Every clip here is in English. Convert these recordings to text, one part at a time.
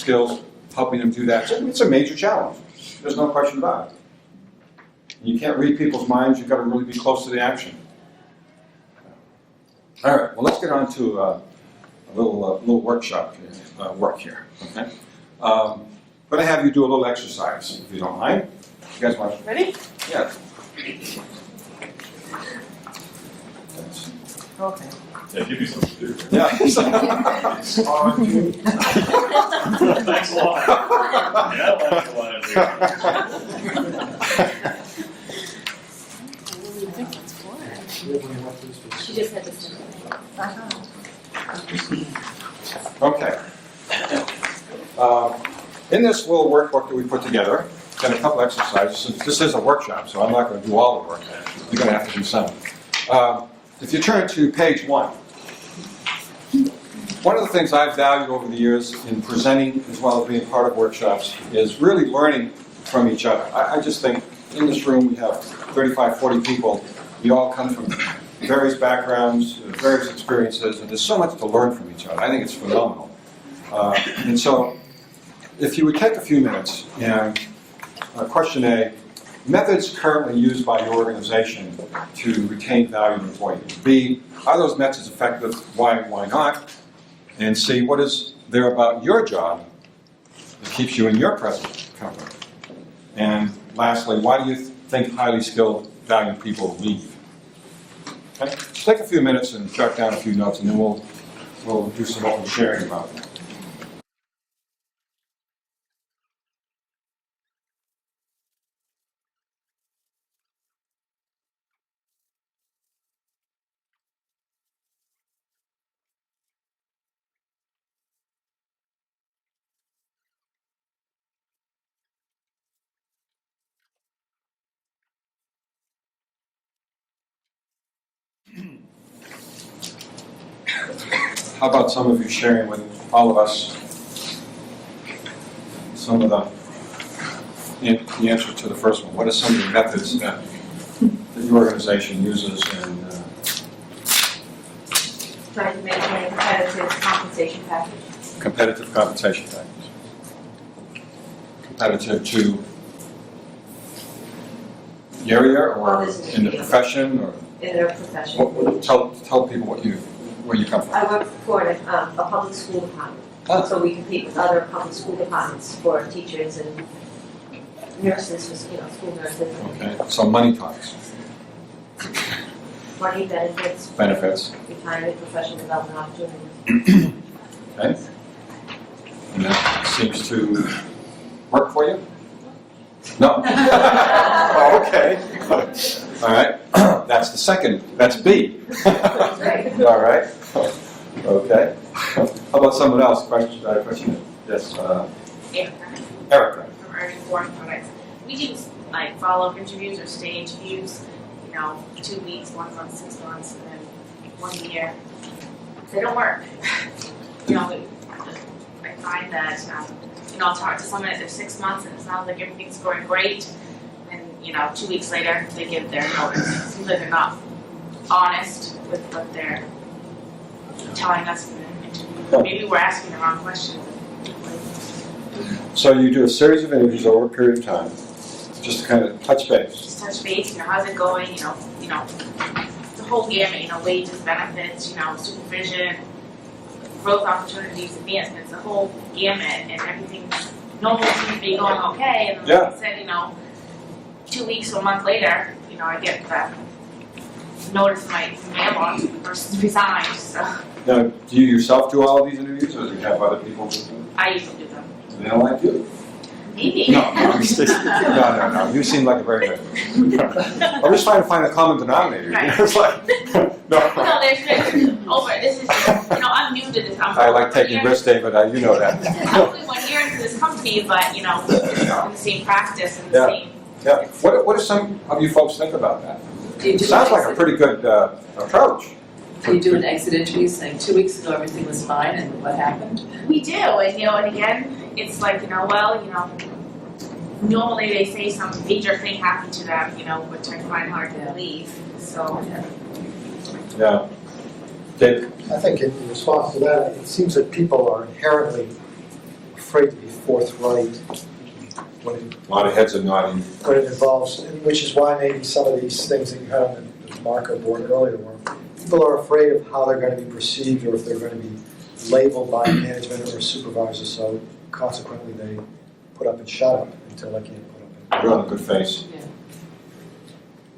skills, helping them do that. It's a major challenge. There's no question about it. You can't read people's minds. You've got to really be close to the action. All right. Well, let's get on to a little workshop work here. Okay. I'm going to have you do a little exercise, if you don't mind. You guys want? Ready? Yeah. Okay. Yeah, give me something to do. Yeah. Thanks a lot. Yeah, I like a lot of She just had this. Okay. In this little workbook that we put together, got a couple exercises. This is a workshop, so I'm not going to do all the work. You're going to have to do some. If you turn to page 1, one of the things I've valued over the years in presenting as well as being part of workshops is really learning from each other. I just think in this room we have 35, 40 people. We all come from various backgrounds, various experiences, and there's so much to learn from each other. I think it's phenomenal. And so if you would take a few minutes and question A, methods currently used by your organization to retain valued employees. B, are those methods effective? Why not? And C, what is there about your job that keeps you in your present company? And lastly, why do you think highly skilled, valued people leave? Okay? Just take a few minutes and jot down a few notes, and then we'll do some open sharing about that. How about some of you sharing with all of us some of the answer to the first one? What are some of the methods that your organization uses in Trying to maintain a competitive compensation package. competitive compensation package? Competitive to the area or in the profession? Or In their profession. tell people where you come from. I work for a public school department. So we compete with other public school departments for teachers and nurses, school nurses. Okay, so money talks. Money, benefits. Benefits. Retirement, professional development opportunities. Okay. And that seems to work for you? No? Oh, okay. All right. That's the second. That's B. All right. Okay. How about someone else? Question? Yes. Erica. From Urgent Foreign Products. We do like follow-up interviews or stay interviews, 2 weeks, 1 month, 6 months, and then 1 year. They don't work. I find that, I'll talk to someone at their 6 months and it sounds like everything's going great. And, 2 weeks later, they give their notice. It seems like they're not honest with what they're telling us in the interview. Maybe we're asking the wrong questions. So you do a series of interviews over a period of time, just to kind of touch base. Just touch base, how's it going, the whole gamut, wages, benefits, supervision, growth opportunities, advancements, the whole gamut, and everything normal seems to be going okay, and then like I said, 2 weeks or a month later, I get the notice in my mailbox, the person's resigned, so. Now, do you yourself do all of these interviews, or do you have other people do them? I usually do them. They don't like you? Maybe. No, I'm just- no. You seem like a very good. I'm just trying to find a common denominator. Right. It's like, no. No, there's this is, I'm new to this. I like taking risks, David. You know that. I'm only 1 year into this company, but, in the same practice and the same. Yeah. What do some of you folks think about that? Do you It do sounds an like a pretty good approach. Do you do an exit interview saying 2 weeks ago everything was fine and what happened? We do, and again, it's like, normally they say some major thing happened to them, which I find hard to believe, so. Yeah. David? I think in response to that, it seems that people are inherently afraid to be forthright when it A lot of heads are nodding. what it involves, and which is why maybe some of these things that you had on the marker board earlier were, people are afraid of how they're going to be perceived or if they're going to be labeled by management or supervisors, so consequently they put up and shut up until they can't put up You're on a good face. Yeah.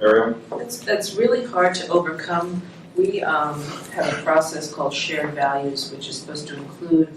Ariel? That's really hard to overcome. We have a process called shared values, which is supposed to include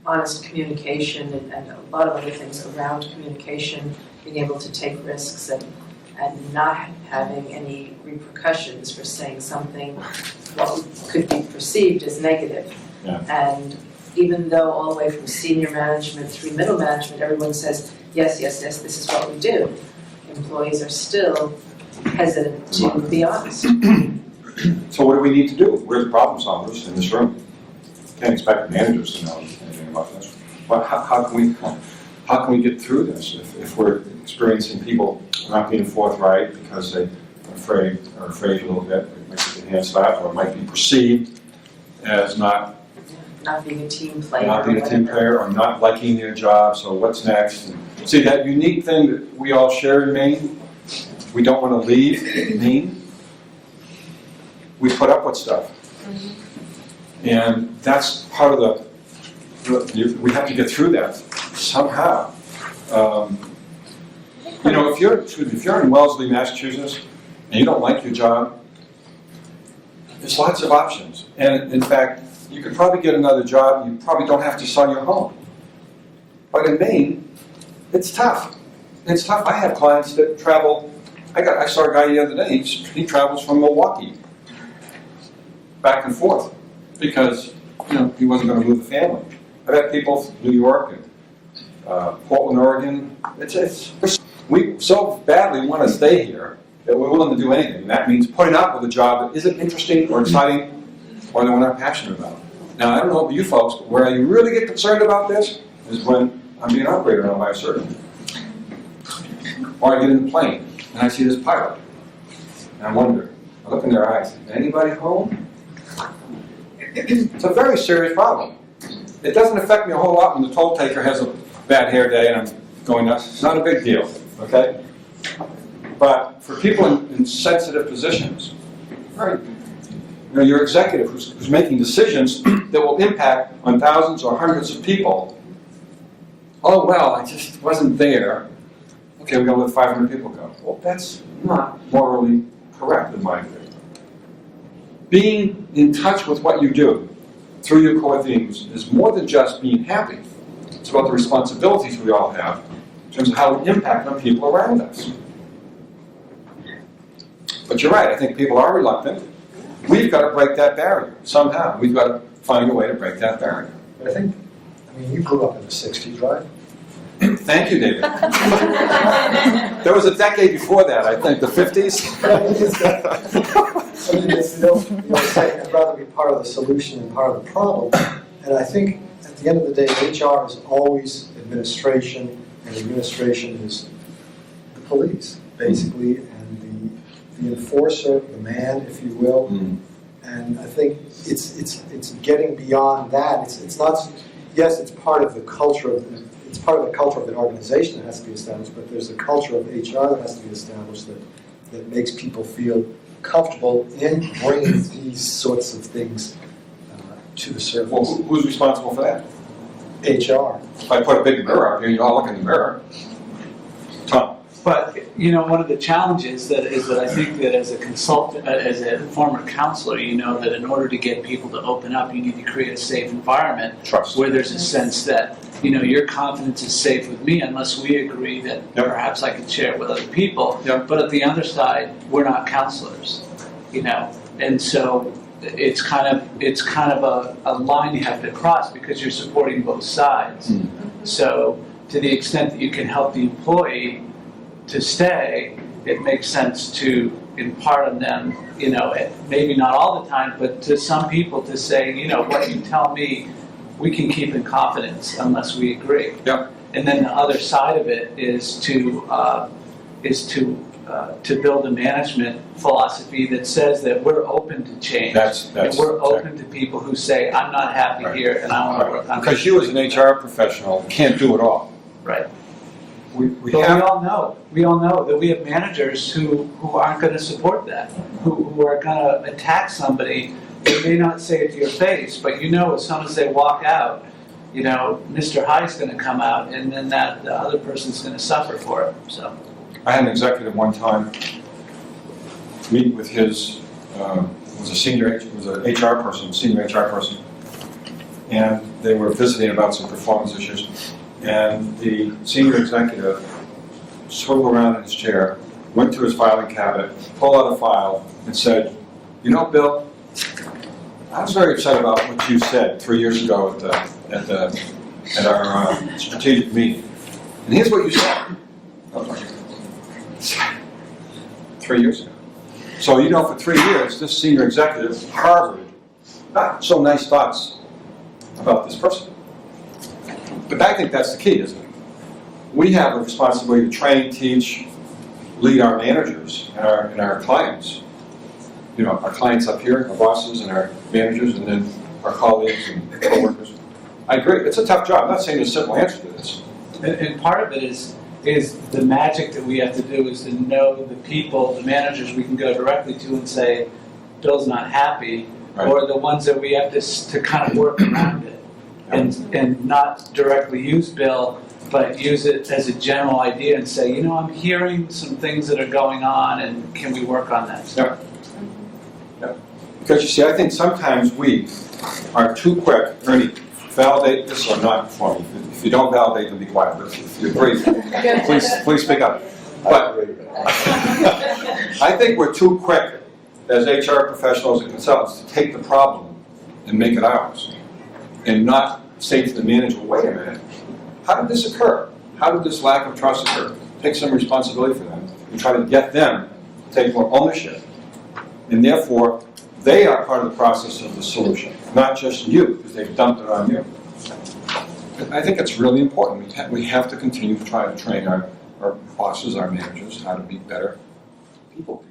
honest communication and a lot of other things around communication, being able to take risks and not having any repercussions for saying something what could be perceived as negative. Yeah. And even though all the way from senior management through middle management, everyone says, yes, yes, yes, this is what we do, employees are still hesitant to be honest. So what do we need to do? We're the problem solvers in this room. Can't expect managers to know anything about this. But how can we get through this if we're experiencing people not being forthright because they're afraid a little bit, it might be the hand slapped, or it might be perceived as not Not being a team player. not being a team player or not liking their job, so what's next? And see, that unique thing that we all share in Maine, we don't want to leave Maine. We put up with stuff. And that's part of we have to get through that somehow. You know, if you're in Wellesley, Massachusetts, and you don't like your job, there's lots of options. And in fact, you could probably get another job, you probably don't have to sell your home. But in Maine, it's tough. It's tough. I have clients that travel. I saw a guy the other day, he travels from Milwaukee back and forth because, you know, he wasn't going to move the family. I've had people from New York and Portland, Oregon. We so badly want to stay here that we're willing to do anything. And that means putting up with a job that isn't interesting or exciting or that we're not passionate about. Now, I don't know about you folks, but where I really get concerned about this is when I'm being operated on by a surgeon. Or I get in the plane and I see this pilot. And I wonder, I look in their eyes, is anybody home? It's a very serious problem. It doesn't affect me a whole lot when the toll taker has a bad hair day and I'm going nuts. It's not a big deal, okay? But for people in sensitive positions, right? You know, your executive who's making decisions that will impact on thousands or hundreds of people. Oh, well, I just wasn't there. Okay, we're going to let 500 people go. Well, that's not morally correct in my view. Being in touch with what you do through your core themes is more than just being happy. It's about the responsibilities we all have in terms of how we impact on people around us. But you're right, I think people are reluctant. We've got to break that barrier somehow. We've got to find a way to break that barrier. But I mean, you grew up in the 60s, right? Thank you, David. There was a decade before that, I think, the 50s. I mean, it's, you know, saying I'd rather be part of the solution than part of the problem. And I think at the end of the day, HR is always administration, and administration is the police, basically, and the enforcer, the man, if you will. Mm. And I think it's getting beyond that. It's not. Yes, it's part of the culture of it's part of the culture of the organization that has to be established. But there's a culture of HR that has to be established that makes people feel comfortable in bringing these sorts of things to the surface. Well, who's responsible for that? HR. If I put a big mirror up here, you all look in the mirror. Tom. But, you know, one of the challenges that I think that as a consultant, as a former counselor, you know that in order to get people to open up, you need to create a safe environment. Trust. Where there's a sense that, you know, your confidence is safe with me unless we agree that Yep. perhaps I can share it with other people. Yep. But at the other side, we're not counselors, you know. And so it's kind of a line you have to cross because you're supporting both sides. Mm. So to the extent that you can help the employee to stay, it makes sense to impart on them, you know, maybe not all the time, but to some people to say, you know, what you tell me, we can keep in confidence unless we agree. Yep. And then the other side of it is to, is to build a management philosophy that says that we're open to change. That's And we're open to people who say, I'm not happy Right. here and I want to work on this. Because you as an HR professional can't do it all. Right. We But have, we all know that we have managers who aren't going to support that, who are going to attack somebody. They may not say it to your face, but you know as soon as they walk out, you know, Mr. High's going to come out and then the other person's going to suffer for it, so. I had an executive one time meet with his, was an HR person, senior HR person, and they were visiting about some performance issues. And the senior executive swiveled around in his chair, went to his filing cabinet, pulled out a file, and said, "You know, Bill, I was very upset about what you said 3 years ago at our strategic meeting. And here's what you said." 3 years ago. So you know, for 3 years, this senior executive harbored not so nice thoughts about this person. But I think that's the key, isn't it? We have a responsibility to train, teach, lead our managers and our clients. You know, our clients up here, our bosses and our managers, and then our colleagues and coworkers. I agree, it's a tough job. I'm not saying there's a simple answer to this. And part of it is the magic that we have to do is to know the people, the managers we can go directly to and say, Bill's not happy, Right. or the ones that we have to kind of work around it. And not directly use Bill, but use it as a general idea and say, you know, I'm hearing some things that are going on and can we work on that? Yep. Yep. Because you see, I think sometimes we are too quick. Ernie, validate this or not for me. If you don't validate, then be quiet. But if you agree, please speak up. But I think we're too quick as HR professionals and consultants to take the problem and make it ours. And not say to the manager, wait a minute, how did this occur? How did this lack of trust occur? Take some responsibility for them and try to get them to take more ownership. And therefore, they are part of the process of the solution, not just you, because they've dumped it on you. I think it's really important. We have to continue to try to train our bosses, our managers, how to be better people.